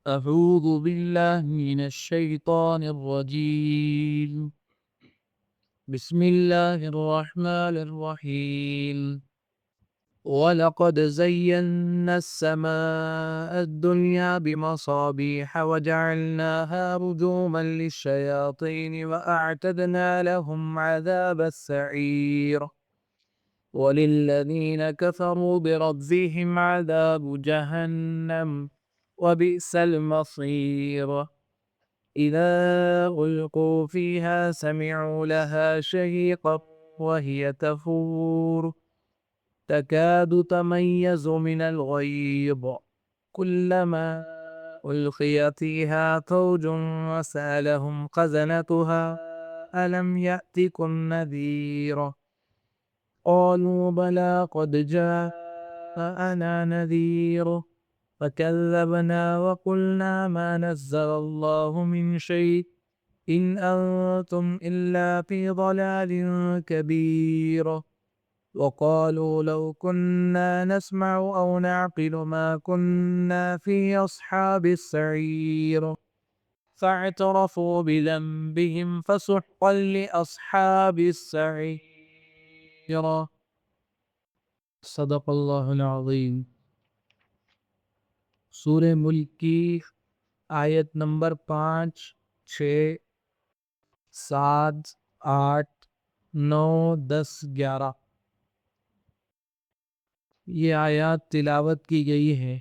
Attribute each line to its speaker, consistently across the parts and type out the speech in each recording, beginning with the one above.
Speaker 1: أعوذ بالله من الشيطان الرجيم. بسم الله الرحمن الرحيم. ولقد زينا السماء الدنيا بمصابيح وجعلناها رجوما للشياطين وأعتدنا لهم عذاب السعير. وللذين كفروا بربهم عذاب جهنم وبئس المصير. إذا ألقوا فيها سمعوا لها شهيقا وهي تفور تكاد تميز من الغيظ كلما ألقي فيها فوج وسألهم خزنتها ألم يأتكم نذير قالوا بلى قد جاءنا نذير فكذبنا وقلنا ما نزل الله من شيء إن أنتم إلا في ضلال كبير وقالوا لو كنا نسمع أو نعقل ما كنا في أصحاب السعير فاعترفوا بذنبهم فسحقا لأصحاب السعير. صدق اللہ العظیم. سورہ ملک کی آیت نمبر 5، 6، 7، 8، 9، 10، 11 یہ آیات تلاوت کی گئی ہے.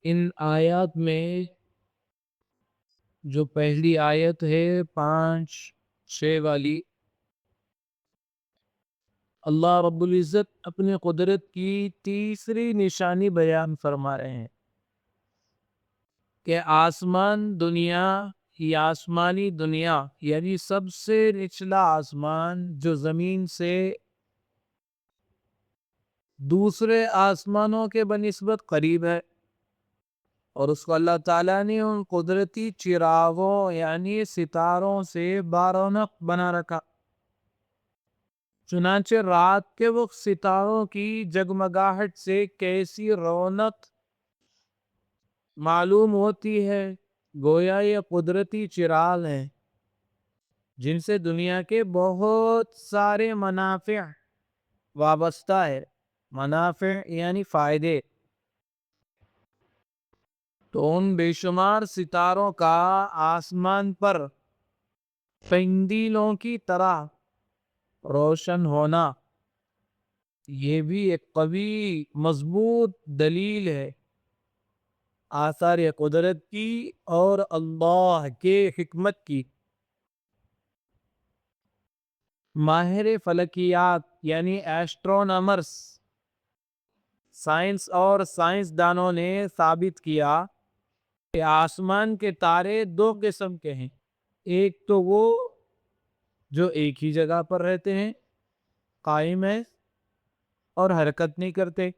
Speaker 1: ان آیات میں جو پہلی آیت ہے 5، 6 والی، اللہ رب العزت اپنے قدرت کی تیسری نشانی بیان فرما رہے ہیں کہ آسمان دنیا، یہ آسمانی دنیا یعنی سب سے نچلا آسمان جو زمین سے دوسرے آسمانوں کے بنسبت قریب ہے، اور اس کو اللہ تعالیٰ نے ان قدرتی چراغوں یعنی ستاروں سے بارونق بنا رکھا. چنانچہ رات کے وقت ستاروں کی جگمگاہٹ سے کیسی رونق معلوم ہوتی ہے، گویا یہ قدرتی چراغ ہیں جن سے دنیا کے بہت سارے منافع وابستہ ہے. منافع یعنی فائدے. تو ان بے شمار ستاروں کا آسمان پر قندیلوں کی طرح روشن ہونا یہ بھی ایک قوی مضبوط دلیل ہے آثار قدرت کی اور اللہ کے حکمت کی. ماہر فلکیات یعنی ایسٹرونامرز، سائنس اور سائنسدانوں نے ثابت کیا کہ آسمان کے تارے دو قسم کے ہیں. ایک تو وہ جو ایک ہی جگہ پر رہتے ہیں، قائم ہیں اور حرکت نہیں کرتے،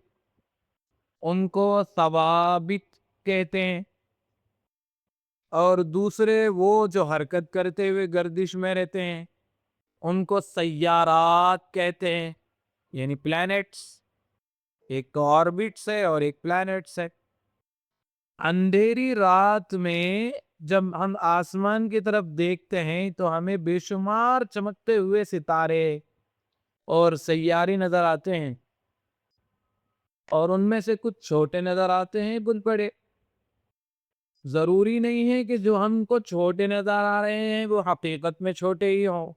Speaker 1: ان کو ثوابت کہتے ہیں. اور دوسرے وہ جو حرکت کرتے ہوئے گردش میں رہتے ہیں، ان کو سیارات کہتے ہیں یعنی پلانٹس. ایک تو آربٹس ہے اور ایک پلانٹس ہے. اندھیری رات میں جب ہم آسمان کی طرف دیکھتے ہیں تو ہمیں بے شمار چمکتے ہوئے ستارے اور سیارے نظر آتے ہیں، اور ان میں سے کچھ چھوٹے نظر آتے ہیں، کچھ بڑے. ضروری نہیں ہے کہ جو ہم کو چھوٹے نظر آ رہے ہیں وہ حقیقت میں چھوٹے ہی ہوں،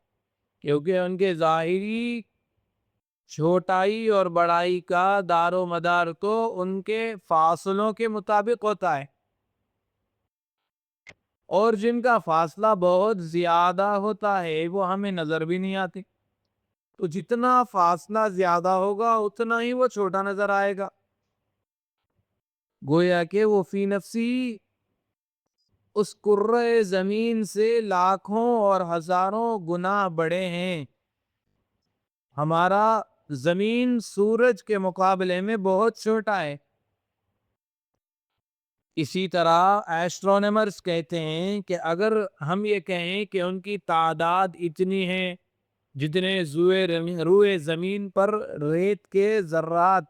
Speaker 1: کیونکہ ان کے ظاہری چھوٹائی اور بڑائی کا دار و مدار تو ان کے فاصلوں کے مطابق ہوتا ہے، اور جن کا فاصلہ بہت زیادہ ہوتا ہے وہ ہمیں نظر بھی نہیں آتے. تو جتنا فاصلہ زیادہ ہوگا اتنا ہی وہ چھوٹا نظر آئے گا. گویا کہ وہ فی نفسی اس کرۂ زمین سے لاکھوں اور ہزاروں گنا بڑے ہیں. ہمارا زمین سورج کے مقابلے میں بہت چھوٹا ہے. اسی طرح ایسٹرونامرز کہتے ہیں کہ اگر ہم یہ کہیں کہ ان کی تعداد اتنی ہے جتنے روئے زمین پر ریت کے ذرات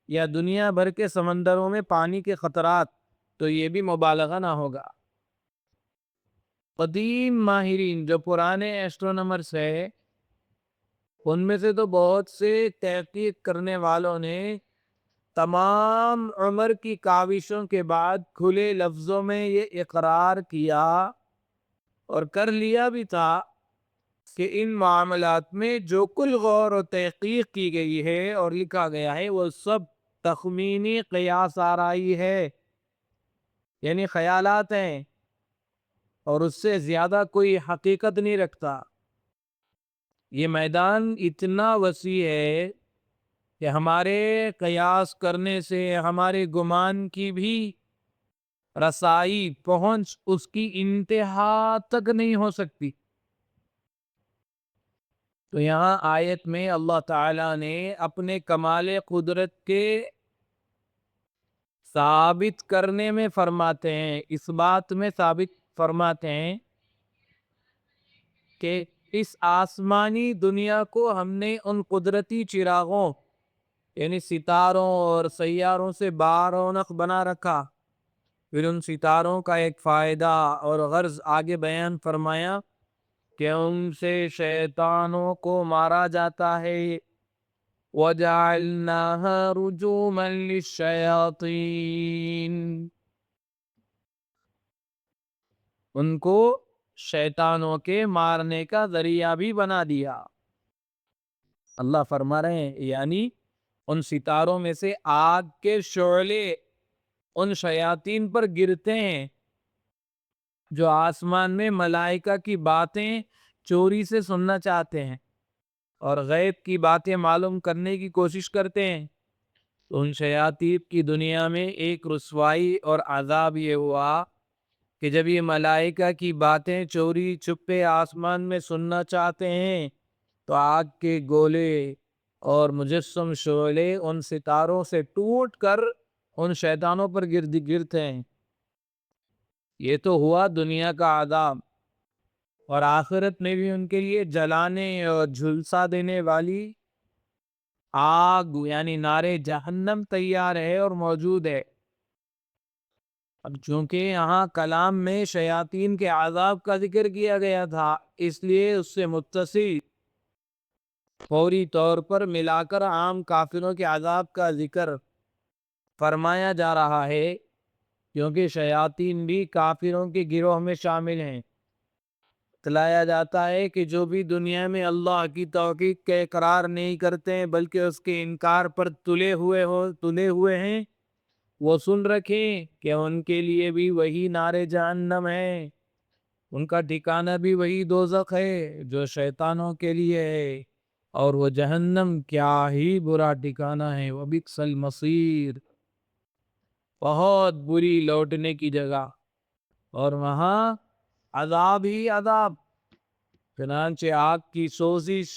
Speaker 1: یا دنیا بھر کے سمندروں میں پانی کے خطرات، تو یہ بھی مبالغہ نہ ہوگا۔ قدیم ماہرین جو پرانے ایسٹرونامرز ہیں، ان میں سے تو بہت سے تحقیق کرنے والوں نے تمام عمر کی کاوشوں کے بعد کھلے لفظوں میں یہ اقرار کیا اور کر لیا بھی تھا کہ ان معاملات میں جو کل غور و تحقیق کی گئی ہے اور لکھا گیا ہے وہ سب تخمینی قیاس آرائی ہے، یعنی خیالات ہیں، اور اس سے زیادہ کوئی حقیقت نہیں رکھتا۔ یہ میدان اتنا وسیع ہے کہ ہمارے قیاس کرنے سے ہمارے گمان کی بھی رسائی، پہنچ اس کی انتہا تک نہیں ہو سکتی۔ تو یہاں آیت میں اللہ تعالیٰ نے اپنے کمال قدرت کے ثابت کرنے میں فرماتے ہیں، اس بات میں ثابت فرماتے ہیں کہ اس آسمانی دنیا کو ہم نے ان قدرتی چراغوں یعنی ستاروں اور سیاروں سے بارونق بنا رکھا۔ پھر ان ستاروں کا ایک فائدہ اور غرض آگے بیان فرمایا کہ ان سے شیطانوں کو مارا جاتا ہے۔ وَجَعَلْنَاهَا رُجُومًا لِلشَّيَاطِينِ، ان کو شیطانوں کے مارنے کا ذریعہ بھی بنا دیا۔ اللہ فرما رہے ہیں یعنی ان ستاروں میں سے آگ کے شعلے ان شیاطین پر گرتے ہیں جو آسمان میں ملائکہ کی باتیں چوری سے سننا چاہتے ہیں اور غیب کی باتیں معلوم کرنے کی کوشش کرتے ہیں۔ تو ان شیاطین کی دنیا میں ایک رسوائی اور عذاب یہ ہوا کہ جب یہ ملائکہ کی باتیں چوری چھپے آسمان میں سننا چاہتے ہیں تو آگ کے گولے اور مجسم شعلے ان ستاروں سے ٹوٹ کر ان شیطانوں پر گرتے ہیں۔ یہ تو ہوا دنیا کا عذاب، اور آخرت میں بھی ان کے لیے جلانے اور جھلسا دینے والی آگ یعنی نار جہنم تیار ہے اور موجود ہے۔ اب چونکہ یہاں کلام میں شیاطین کے عذاب کا ذکر کیا گیا تھا، اس لیے اس سے متصل فوری طور پر ملا کر عام کافروں کے عذاب کا ذکر فرمایا جا رہا ہے، کیونکہ شیاطین بھی کافروں کے گروہ میں شامل ہیں۔ بتلایا جاتا ہے کہ جو بھی دنیا میں اللہ کی توحید کا اقرار نہیں کرتے ہیں بلکہ اس کے انکار پر تلے ہوئے ہیں، وہ سن رکھیں کہ ان کے لیے بھی وہی نار جہنم ہے، ان کا ٹھکانہ بھی وہی دوزخ ہے جو شیطانوں کے لیے ہے، اور وہ جہنم کیا ہی برا ٹھکانہ ہے، وبئس المصیر، بہت بری لوٹنے کی جگہ، اور وہاں عذاب ہی عذاب، چنانچہ آگ کی سوزش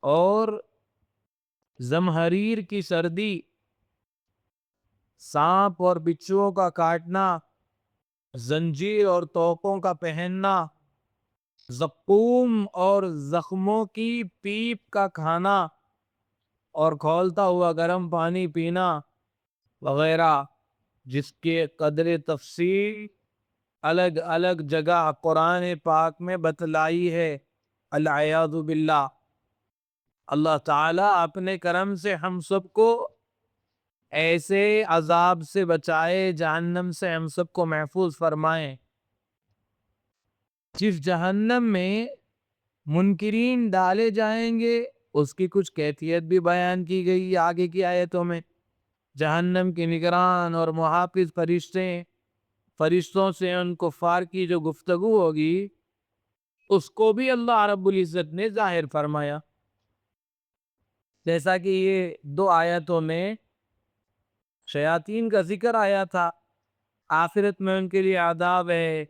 Speaker 1: اور زمہریر کی سردی، سانپ اور بچھوؤں کا کاٹنا، زنجیر اور توقوں کا پہننا، زقوم اور زخموں کی پیپ کا کھانا اور کھولتا ہوا گرم پانی پینا وغیرہ، جس کے قدر تفصیل الگ الگ جگہ قرآن پاک میں بتلائی ہے۔ العیاذ باللہ، اللہ تعالیٰ اپنے کرم سے ہم سب کو ایسے عذاب سے بچائے، جہنم سے ہم سب کو محفوظ فرمائے۔ جس جہنم میں منکرین ڈالے جائیں گے اس کی کچھ کیفیت بھی بیان کی گئی آگے کی آیتوں میں۔ جہنم کے نگران اور محافظ فرشتوں سے ان کفار کی جو گفتگو ہوگی اس کو بھی اللہ رب العزت نے ظاہر فرمایا، جیسا کہ یہ دو آیتوں میں شیاطین کا ذکر آیا تھا، آخرت میں ان کے لیے عذاب ہے،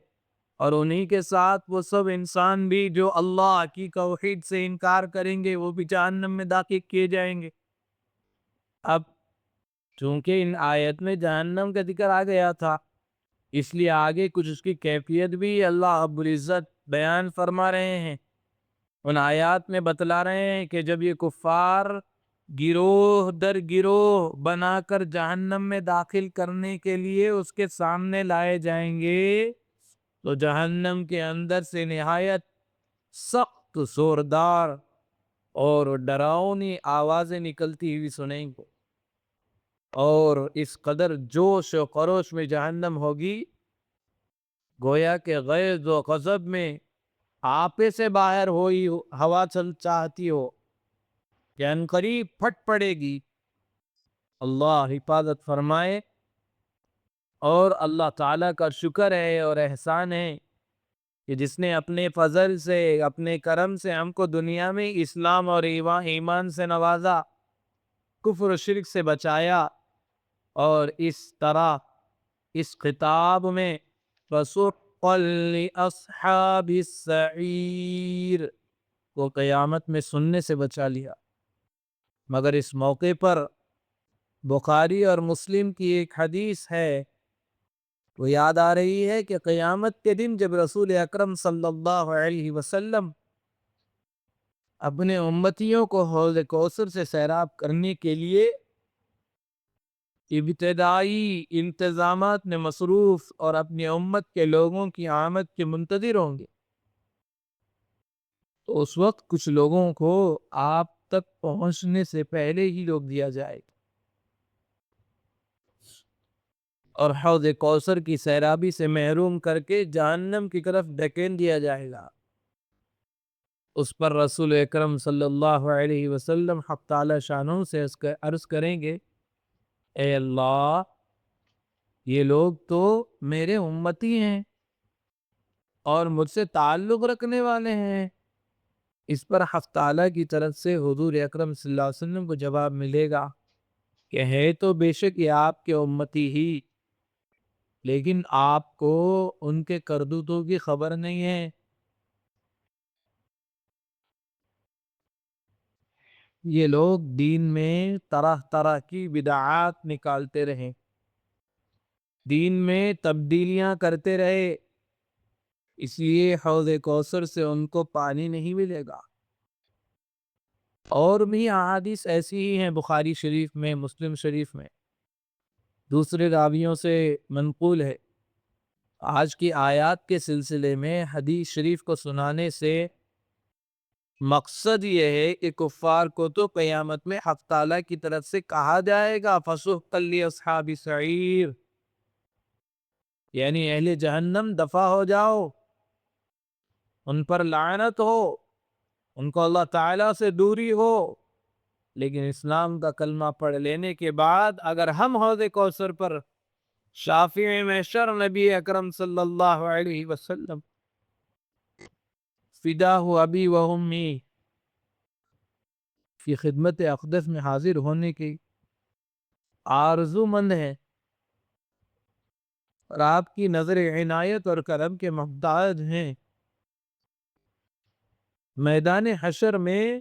Speaker 1: اور انہی کے ساتھ وہ سب انسان بھی جو اللہ کی توحید سے انکار کریں گے وہ بھی جہنم میں داخل کیے جائیں گے۔ اب چونکہ ان آیت میں جہنم کا ذکر آ گیا تھا، اس لیے آگے کچھ اس کی کیفیت بھی اللہ رب العزت بیان فرما رہے ہیں۔ ان آیات میں بتلا رہے ہیں کہ جب یہ کفار گروہ در گروہ بنا کر جہنم میں داخل کرنے کے لیے اس کے سامنے لائے جائیں گے تو جہنم کے اندر سے نہایت سخت زوردار اور ڈراؤنی آوازیں نکلتی ہوئی سنیں گے، اور اس قدر جوش و خروش میں جہنم ہوگی گویا کہ غیظ و غضب میں آپے سے باہر ہوئی ہوا چل چاہتی ہو کہ عنقریب پھٹ پڑے گی۔ اللہ حفاظت فرمائے۔ اور اللہ تعالیٰ کا شکر ہے اور احسان ہے کہ جس نے اپنے فضل سے، اپنے کرم سے ہم کو دنیا میں اسلام اور ایمان سے نوازا، کفر و شرک سے بچایا، اور اس طرح اس خطاب میں فَسُحْقًا لِأَصْحَابِ السَّعِيرِ کو قیامت میں سننے سے بچا لیا۔ مگر اس موقع پر بخاری اور مسلم کی ایک حدیث ہے، وہ یاد آ رہی ہے کہ قیامت کے دن جب رسول اکرم صلی اللہ علیہ وسلم اپنے امتیوں کو حوض کوثر سے سیراب کرنے کے لیے ابتدائی انتظامات میں مصروف اور اپنی امت کے لوگوں کی آمد کے منتظر ہوں گے، تو اس وقت کچھ لوگوں کو آپ تک پہنچنے سے پہلے ہی روک دیا جائے گا اور حوض کوثر کی سیرابی سے محروم کر کے جہنم کی طرف ڈھکیل دیا جائے گا۔ اس پر رسول اکرم صلی اللہ علیہ وسلم حق تعالی شانوں سے عرض کریں گے، اے اللہ، یہ لوگ تو میرے امتی ہیں اور مجھ سے تعلق رکھنے والے ہیں۔ اس پر حق تعالیٰ کی طرف سے حضور اکرم صلی اللہ علیہ وسلم کو جواب ملے گا کہ ہے تو بے شک یہ آپ کے امتی ہی، لیکن آپ کو ان کے کرتوتوں کی خبر نہیں ہے۔ یہ لوگ دین میں طرح طرح کی بدعات نکالتے رہے، دین میں تبدیلیاں کرتے رہے، اس لیے حوض کوثر سے ان کو پانی نہیں ملے گا۔ اور بھی احادیث ایسی ہی ہیں بخاری شریف میں، مسلم شریف میں، دوسرے راویوں سے منقول ہے۔ آج کی آیات کے سلسلے میں حدیث شریف کو سنانے سے مقصد یہ ہے کہ کفار کو تو قیامت میں حق تعالیٰ کی طرف سے کہا جائے گا فَسُحْقًا لِأَصْحَابِ السَّعِيرِ، یعنی اہل جہنم دفع ہو جاؤ، ان پر لعنت ہو، ان کو اللہ تعالیٰ سے دوری ہو۔ لیکن اسلام کا کلمہ پڑھ لینے کے بعد اگر ہم حوض کوثر پر شافع محشر نبی اکرم صلی اللہ علیہ وسلم فداہ ابی و امی کی خدمت اقدس میں حاضر ہونے کی آرزو مند ہیں اور آپ کی نظر عنایت اور کرم کے محتاج ہیں، میدان حشر میں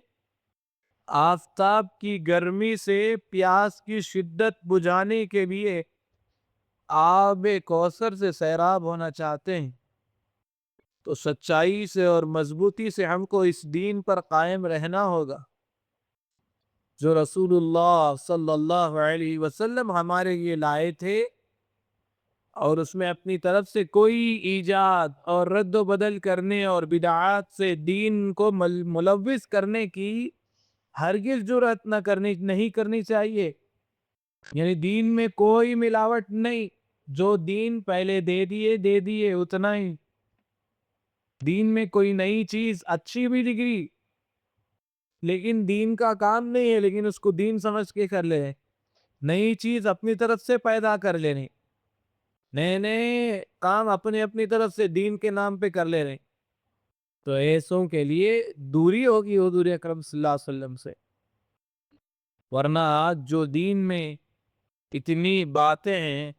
Speaker 1: آفتاب کی گرمی سے پیاس کی شدت بجھانے کے لیے آب کوثر سے سیراب ہونا چاہتے ہیں، تو سچائی سے اور مضبوطی سے ہم کو اس دین پر قائم رہنا ہوگا جو رسول اللہ صلی اللہ علیہ وسلم ہمارے لیے لائے تھے، اور اس میں اپنی طرف سے کوئی ایجاد اور رد و بدل کرنے اور بدعات سے دین کو ملوث کرنے کی ہرگز جرأت نہیں کرنی چاہیے۔ یعنی دین میں کوئی ملاوٹ نہیں، جو دین پہلے دے دیے اتنا ہی۔ دین میں کوئی نئی چیز اچھی بھی نکلی لیکن دین کا کام نہیں ہے، لیکن اس کو دین سمجھ کے کر لے، نئی چیز اپنی طرف سے پیدا کر لینے، نئے کام اپنی طرف سے دین کے نام پہ کر لے رہے، تو ایسوں کے لیے دوری ہوگی حضور اکرم صلی اللہ علیہ وسلم سے۔ ورنہ آج جو دین میں اتنی باتیں ہیں،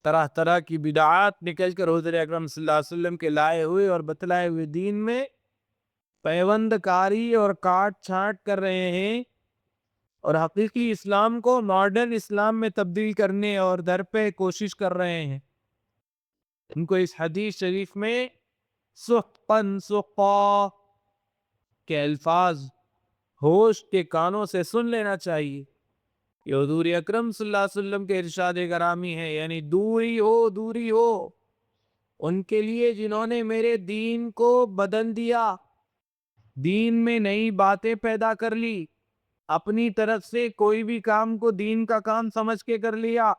Speaker 1: طرح طرح کی بدعات نکل کر حضور اکرم صلی اللہ علیہ وسلم کے لائے ہوئے اور بتلائے ہوئے دین میں پیوند کاری اور کاٹ چھانٹ کر رہے ہیں، اور حقیقی اسلام کو ماڈرن اسلام میں تبدیل کرنے اور در پہ کوشش کر رہے ہیں۔ ان کو اس حدیث شریف میں سحقاً سحقا کے الفاظ ہوش کے کانوں سے سن لینا چاہیے۔ یہ حضور اکرم صلی اللہ علیہ وسلم کے ارشاد گرامی ہے، یعنی دوری ہو، دوری ہو ان کے لیے جنہوں نے میرے دین کو بدل دیا، دین میں نئی باتیں پیدا کر لی، اپنی طرف سے کوئی بھی کام کو دین کا کام سمجھ کے کر لیا۔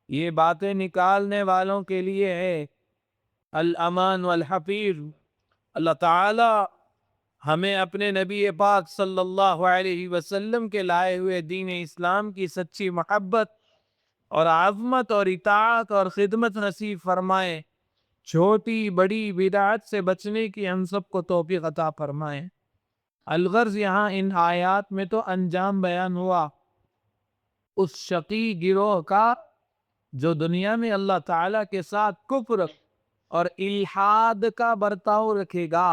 Speaker 1: یہ باتیں نکالنے والوں کے لیے ہے الامان والحفیر۔ اللہ تعالی ہمیں اپنے نبی پاک صلی اللہ علیہ وسلم کے لائے ہوئے دین اسلام کی سچی محبت اور عظمت اور اطاعت اور خدمت نصیب فرمائے، چھوٹی بڑی بدعت سے بچنے کی ہم سب کو توفیق عطا فرمائے۔ الغرض یہاں ان آیات میں تو انجام بیان ہوا اس شقی گروہ کا جو دنیا میں اللہ تعالیٰ کے ساتھ کفر اور الحاد کا برتاؤ رکھے گا۔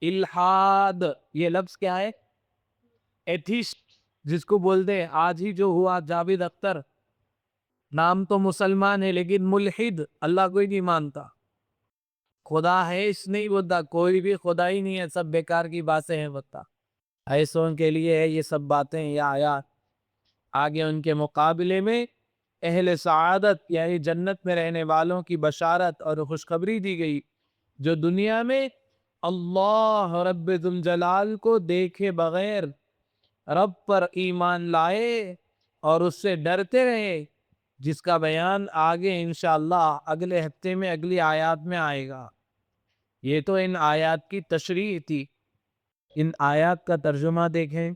Speaker 1: الحاد یہ لفظ کیا ہے؟ ایتھیسٹ جس کو بولتے ہیں۔ آج ہی جو ہوا جاوید اختر، نام تو مسلمان ہے لیکن ملحد، اللہ کوئی نہیں مانتا، خدا ہے اس نہیں بولتا، کوئی بھی خدا ہی نہیں ہے، سب بیکار کی باتیں ہیں بتا۔ ایسوں کے لیے ہے یہ سب باتیں یا آیات۔ آگے ان کے مقابلے میں اہل سعادت یعنی جنت میں رہنے والوں کی بشارت اور خوشخبری دی گئی، جو دنیا میں اللہ رب ذوالجلال کو دیکھے بغیر رب پر ایمان لائے اور اس سے ڈرتے رہے، جس کا بیان آگے انشاءاللہ اگلے ہفتے میں اگلی آیات میں آئے گا۔ یہ تو ان آیات کی تشریح تھی۔ ان آیات کا ترجمہ دیکھیں۔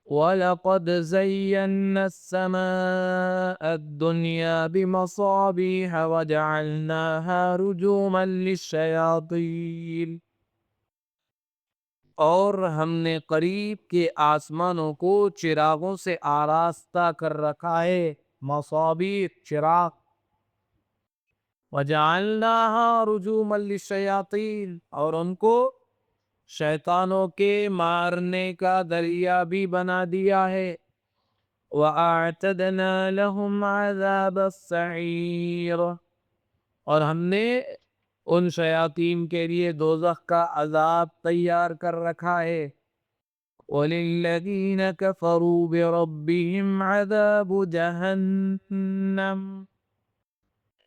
Speaker 1: وَلَقَدْ زَيَّنَّا السَّمَاءَ الدُّنْيَا بِمَصَابِيحَ وَجَعَلْنَاهَا رُجُومًا لِلشَّيَاطِينِ، اور ہم نے قریب کے آسمانوں کو چراغوں سے آراستہ کر رکھا ہے، مصابیح چراغ۔ وَجَعَلْنَاهَا رُجُومًا لِلشَّيَاطِينِ، اور ان کو شیطانوں کے مارنے کا ذریعہ بھی بنا دیا ہے۔ وَأَعْتَدْنَا لَهُمْ عَذَابَ السَّعِيرِ، اور ہم نے ان شیاطین کے لیے دوزخ کا عذاب تیار کر رکھا ہے۔ وَلِلَّذِينَ كَفَرُوا بِرَبِّهِمْ عَذَابُ جَهَنَّمَ،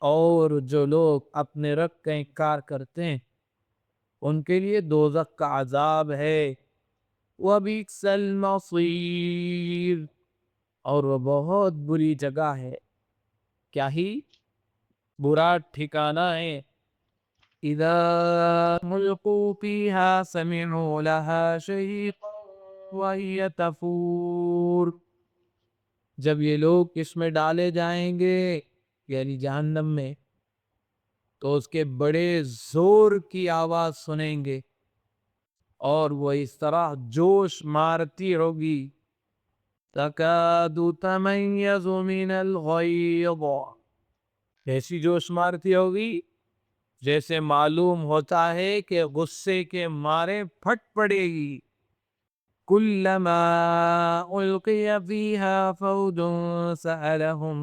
Speaker 1: اور جو لوگ اپنے رب کا انکار کرتے ہیں ان کے لیے دوزخ کا عذاب ہے۔ وَبِئْسَ الْمَصِيرُ، اور وہ بہت بری جگہ ہے، کیا ہی برا ٹھکانہ ہے۔ اِذَا أُلْقُوا فِيهَا سَمِعُوا لَهَا شَهِيقًا وَهِيَ تَفُورُ، جب یہ لوگ اس میں ڈالے جائیں گے یعنی جہنم میں تو اس کے بڑے زور کی آواز سنیں گے اور وہ اس طرح جوش مارتی ہوگی۔ تَكَادُ تَمَيَّزُ مِنَ الْغَيْظِ، ایسی جوش مارتی ہوگی جیسے معلوم ہوتا ہے کہ غصے کے مارے پھٹ پڑے گی۔ كُلَّمَا أُلْقِيَ فِيهَا فَوْجٌ سَأَلَهُمْ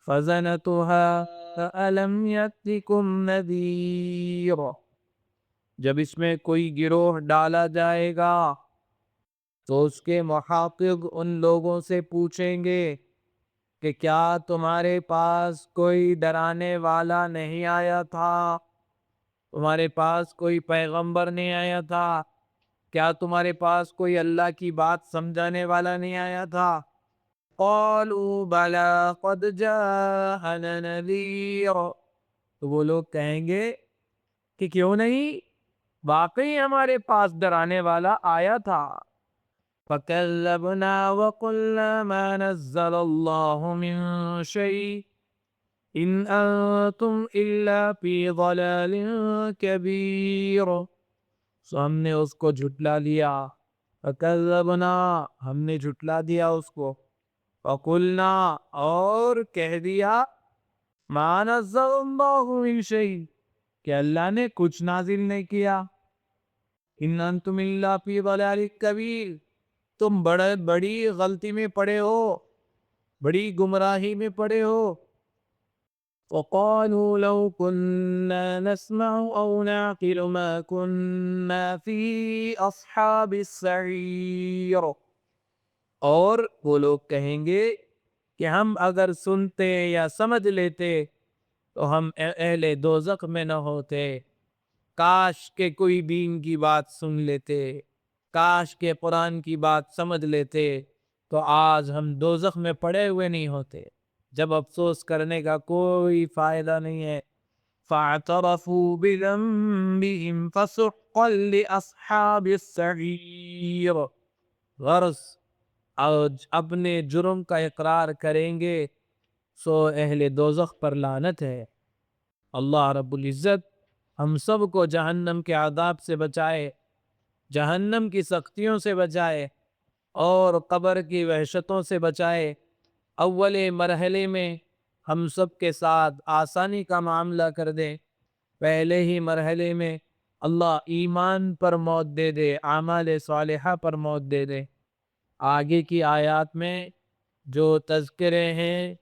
Speaker 1: خَزَنَتُهَا أَلَمْ يَأْتِكُمْ نَذِيرٌ، جب اس میں کوئی گروہ ڈالا جائے گا تو اس کے محافظ ان لوگوں سے پوچھیں گے کہ کیا تمہارے پاس کوئی ڈرانے والا نہیں آیا تھا، تمہارے پاس کوئی پیغمبر نہیں آیا تھا، کیا تمہارے پاس کوئی اللہ کی بات سمجھانے والا نہیں آیا تھا؟ قالوا بلا قد جاءنا نذیر، تو وہ لوگ کہیں گے کہ کیوں نہیں، واقعی ہمارے پاس ڈرانے والا آیا تھا۔ فَكَذَّبْنَا وَقُلْنَا مَا نَزَّلَ اللَّهُ مِن شَيْءٍ إِنْ أَنْتُمْ إِلَّا فِي ضَلَالٍ كَبِيرٍ، سو ہم نے اس کو جھٹلا لیا۔ فَكَذَّبْنَا، ہم نے جھٹلا دیا اس کو۔ وَقُلْنَا، اور کہہ دیا، مَا نَزَّلَ اللَّهُ مِن شَيْءٍ، کہ اللہ نے کچھ نازل نہیں کیا۔ إِنْ أَنْتُمْ إِلَّا فِي ضَلَالٍ كَبِيرٍ، تم بڑی غلطی میں پڑے ہو، بڑی گمراہی میں پڑے ہو۔ وقالوا لو كنا نسمع أو نعقل ما كنا في أصحاب السعير. اور وہ لوگ کہیں گے کہ ہم اگر سنتے یا سمجھ لیتے تو ہم اہل دوزخ میں نہ ہوتے. کاش کہ کوئی دین کی بات سن لیتے، کاش کہ قرآن کی بات سمجھ لیتے تو آج ہم دوزخ میں پڑے ہوئے نہیں ہوتے. جب افسوس کرنے کا کوئی فائدہ نہیں ہے. فَاعْتَرَفُوا بِذَنبِهِمْ فَسُحْقًا لِأَصْحَابِ السَّعِيرِ. غرض آج اپنے جرم کا اقرار کریں گے سو اہل دوزخ پر لعنت ہے. اللہ رب العزت ہم سب کو جہنم کے عذاب سے بچائے، جہنم کی سختیوں سے بچائے اور قبر کی وحشتوں سے بچائے. اول مرحلے میں ہم سب کے ساتھ آسانی کا معاملہ کر دے. پہلے ہی مرحلے میں اللہ ایمان پر موت دے دے، اعمال صالحہ پر موت دے دے. آگے کی آیات میں جو تذکرے ہیں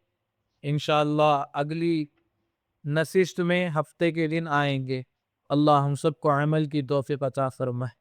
Speaker 1: انشاءاللہ اگلی نشست میں ہفتے کے دن آئیں گے. اللہ ہم سب کو عمل کی توفیق عطا فرمائے.